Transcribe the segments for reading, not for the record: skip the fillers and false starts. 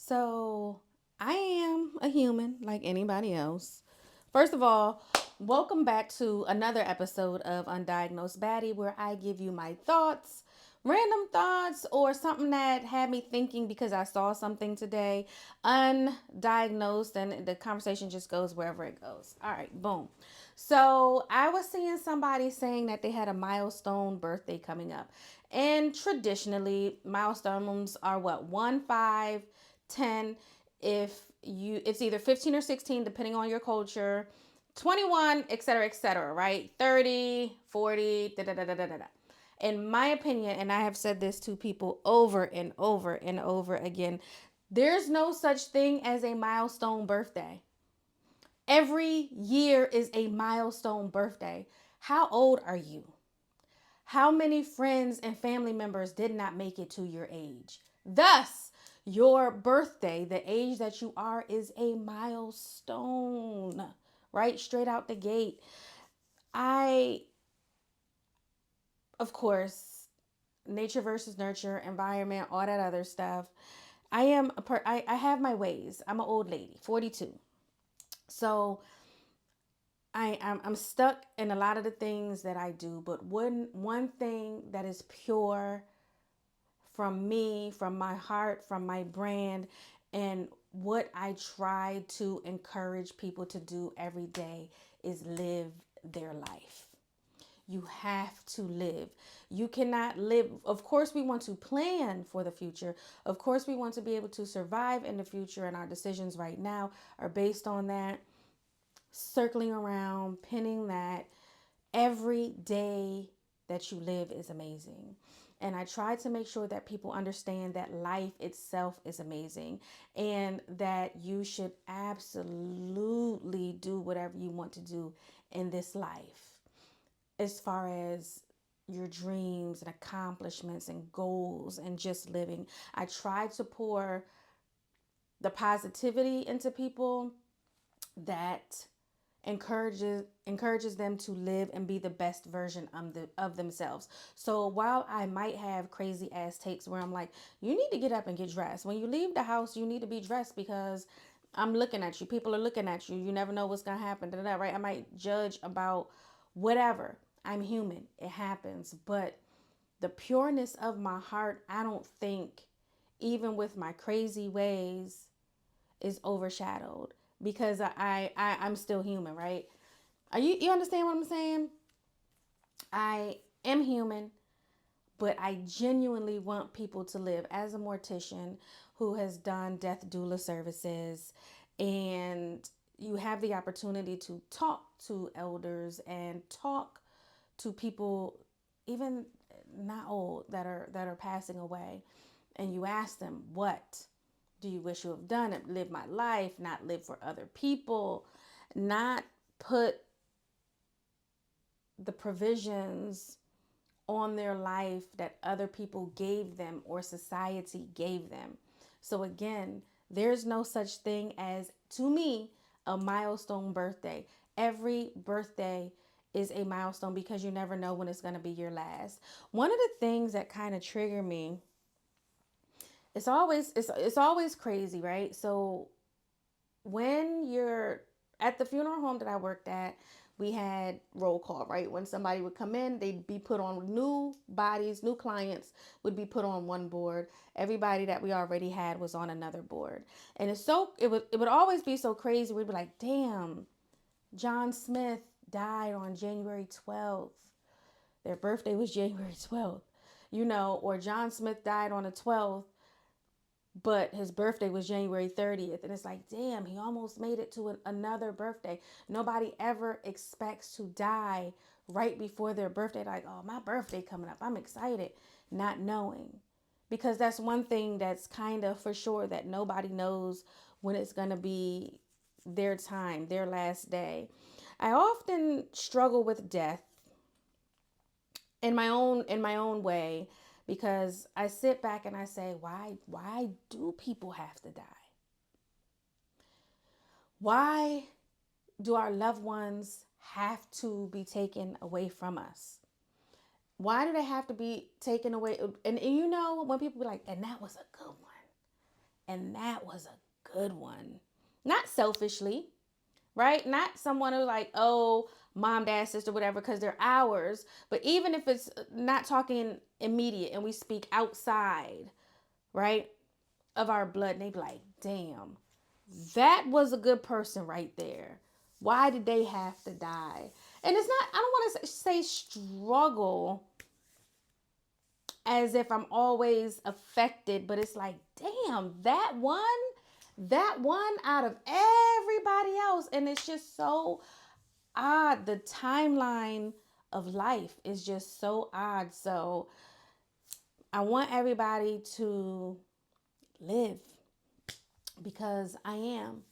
So, I am a human like anybody else. First of all, welcome back to another episode of Undiagnosed Baddie, where I give you my thoughts, random thoughts, or something that had me thinking because I saw something today, undiagnosed, and the conversation just goes wherever it goes. All right, boom. So, I was seeing somebody saying that they had a milestone birthday coming up. And traditionally, milestones are what? 1, 5, 10. If you, it's either 15 or 16 depending on your culture, 21, etc., right? 30, 40, da da da da da da. In my opinion, and I have said this to people over and over and over again, there's no such thing as a milestone birthday. Every year is a milestone birthday. How old are you? How many friends and family members did not make it to your age? Thus, your birthday, the age that you are, is a milestone, right? Straight out the gate. I, of course, nature versus nurture, environment, all that other stuff. I have my ways. I'm an old lady, 42. So I'm stuck in a lot of the things that I do, but one thing that is pure from me, from my heart, from my brand, and what I try to encourage people to do every day is live their life. You have to live. You cannot live. Of course, we want to plan for the future. Of course, we want to be able to survive in the future, and our decisions right now are based on that. Circling around, pinning that every day that you live is amazing. And I try to make sure that people understand that life itself is amazing and that you should absolutely do whatever you want to do in this life as far as your dreams and accomplishments and goals and just living. I try to pour the positivity into people that encourages them to live and be the best version of themselves. So while I might have crazy ass takes where I'm like, you need to get up and get dressed. When you leave the house, you need to be dressed because I'm looking at you. People are looking at you. You never know what's gonna happen. Right? I might judge about whatever. I'm human. It happens. But the pureness of my heart, I don't think, even with my crazy ways, is overshadowed because I'm still human, right? Are you understand what I'm saying? I am human, but I genuinely want people to live. As a mortician who has done death doula services, and you have the opportunity to talk to elders and talk to people even not old that are passing away, and you ask them, what do you wish you have done? Live my life, not live for other people, not put the provisions on their life that other people gave them or society gave them. So again, there's no such thing as, to me, a milestone birthday. Every birthday is a milestone because you never know when it's going to be your last. One of the things that kind of trigger me, it's always crazy, right? So when you're at the funeral home that I worked at, we had roll call, right? When somebody would come in, they'd be put on, new bodies, new clients would be put on one board. Everybody that we already had was on another board. And it would always be so crazy. We'd be like, damn, John Smith died on January 12th. Their birthday was January 12th. Or John Smith died on the 12th, but his birthday was January 30th. And it's like, damn, he almost made it to another birthday. Nobody ever expects to die right before their birthday. Like, oh, my birthday coming up, I'm excited, not knowing. Because that's one thing that's kind of for sure, that nobody knows when it's going to be their time, their last day. I often struggle with death in my own way, because I sit back and I say, why do people have to die? Why do our loved ones have to be taken away from us? Why do they have to be taken away? And when people be like, and that was a good one. And that was a good one. Not selfishly, right? Not someone who's like, oh, mom, dad, sister, whatever, because they're ours. But even if it's not talking immediate and we speak outside, right, of our blood, and they be like, damn, that was a good person right there. Why did they have to die? And it's not, I don't want to say struggle as if I'm always affected, but it's like, damn, that one out of everybody else. And it's just so odd. The timeline of life is just so odd. So I want everybody to live because I am.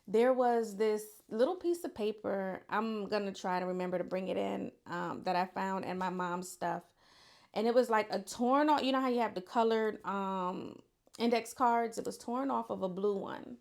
There was this little piece of paper. I'm going to try to remember to bring it in that I found in my mom's stuff. And it was like a torn off, you know how you have the colored index cards? It was torn off of a blue one.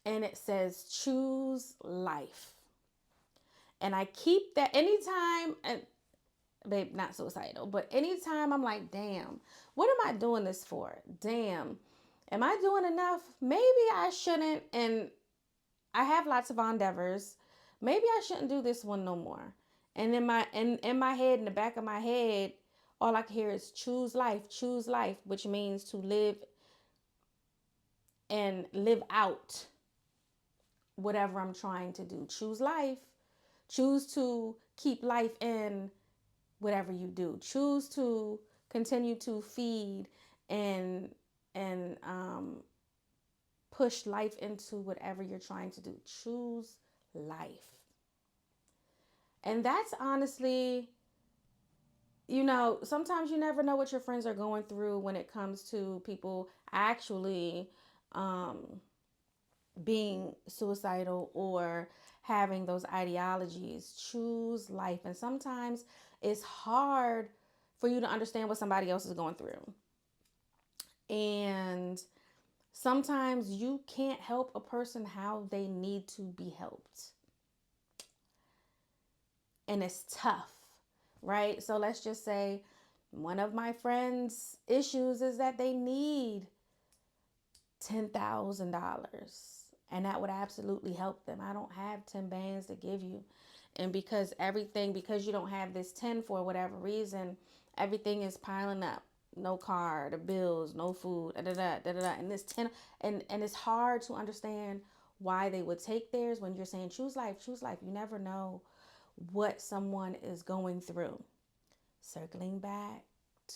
And it says, choose life. And I keep that anytime, and babe, not suicidal, but anytime I'm like, damn, what am I doing this for? Damn, am I doing enough? Maybe I shouldn't. And I have lots of endeavors. Maybe I shouldn't do this one no more. And in my head, in the back of my head, all I can hear is choose life, which means to live and live out whatever I'm trying to do. Choose life. Choose to keep life in whatever you do. Choose to continue to feed and push life into whatever you're trying to do. Choose life. And that's honestly, sometimes you never know what your friends are going through when it comes to people actually being suicidal or having those ideologies. Choose life. And sometimes it's hard for you to understand what somebody else is going through. And sometimes you can't help a person how they need to be helped. And it's tough, right? So let's just say one of my friends' issues is that they need $10,000. And that would absolutely help them. I don't have 10 bands to give you. And because you don't have this 10 for whatever reason, everything is piling up. No car, the bills, no food, and this 10, and it's hard to understand why they would take theirs when you're saying choose life. You never know what someone is going through. Circling back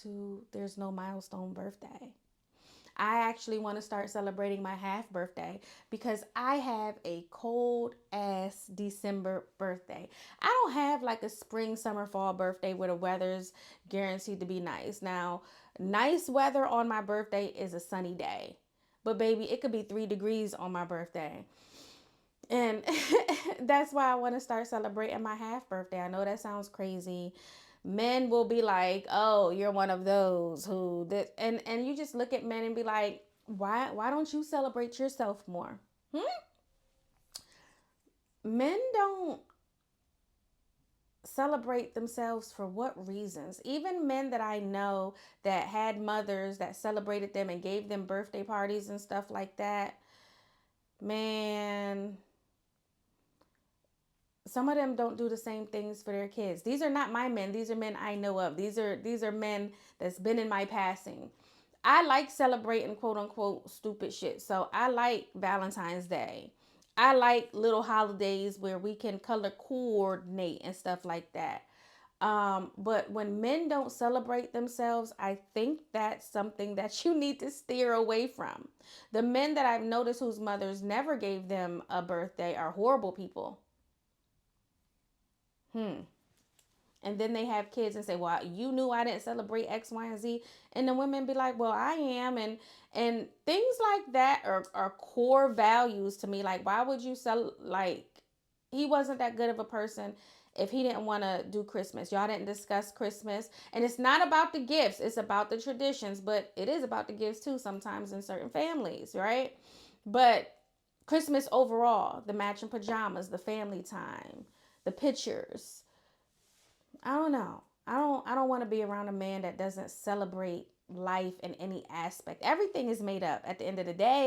to there's no milestone birthday. I actually want to start celebrating my half birthday because I have a cold ass December birthday. I don't have like a spring, summer, fall birthday where the weather's guaranteed to be nice. Now, nice weather on my birthday is a sunny day. But baby, it could be 3 degrees on my birthday. And that's why I want to start celebrating my half birthday. I know that sounds crazy. Men will be like, oh, you're one of those who that, and you just look at men and be like, why don't you celebrate yourself more? Men don't celebrate themselves for what reasons? Even men that I know that had mothers that celebrated them and gave them birthday parties and stuff like that, man, some of them don't do the same things for their kids. These are not my men. These are men I know of. These are men that's been in my passing. I like celebrating quote unquote stupid shit. So I like Valentine's Day. I like little holidays where we can color coordinate and stuff like that. But when men don't celebrate themselves, I think that's something that you need to steer away from. The men that I've noticed whose mothers never gave them a birthday are horrible people. And then they have kids and say, well, you knew I didn't celebrate X, Y, and Z. And the women be like, well, I am. And things like that are core values to me. Like, why would you he wasn't that good of a person if he didn't want to do Christmas. Y'all didn't discuss Christmas. And it's not about the gifts. It's about the traditions. But it is about the gifts too sometimes in certain families, right? But Christmas overall, the matching pajamas, the family time, the pictures. I don't know. I don't want to be around a man that doesn't celebrate life in any aspect. Everything is made up at the end of the day.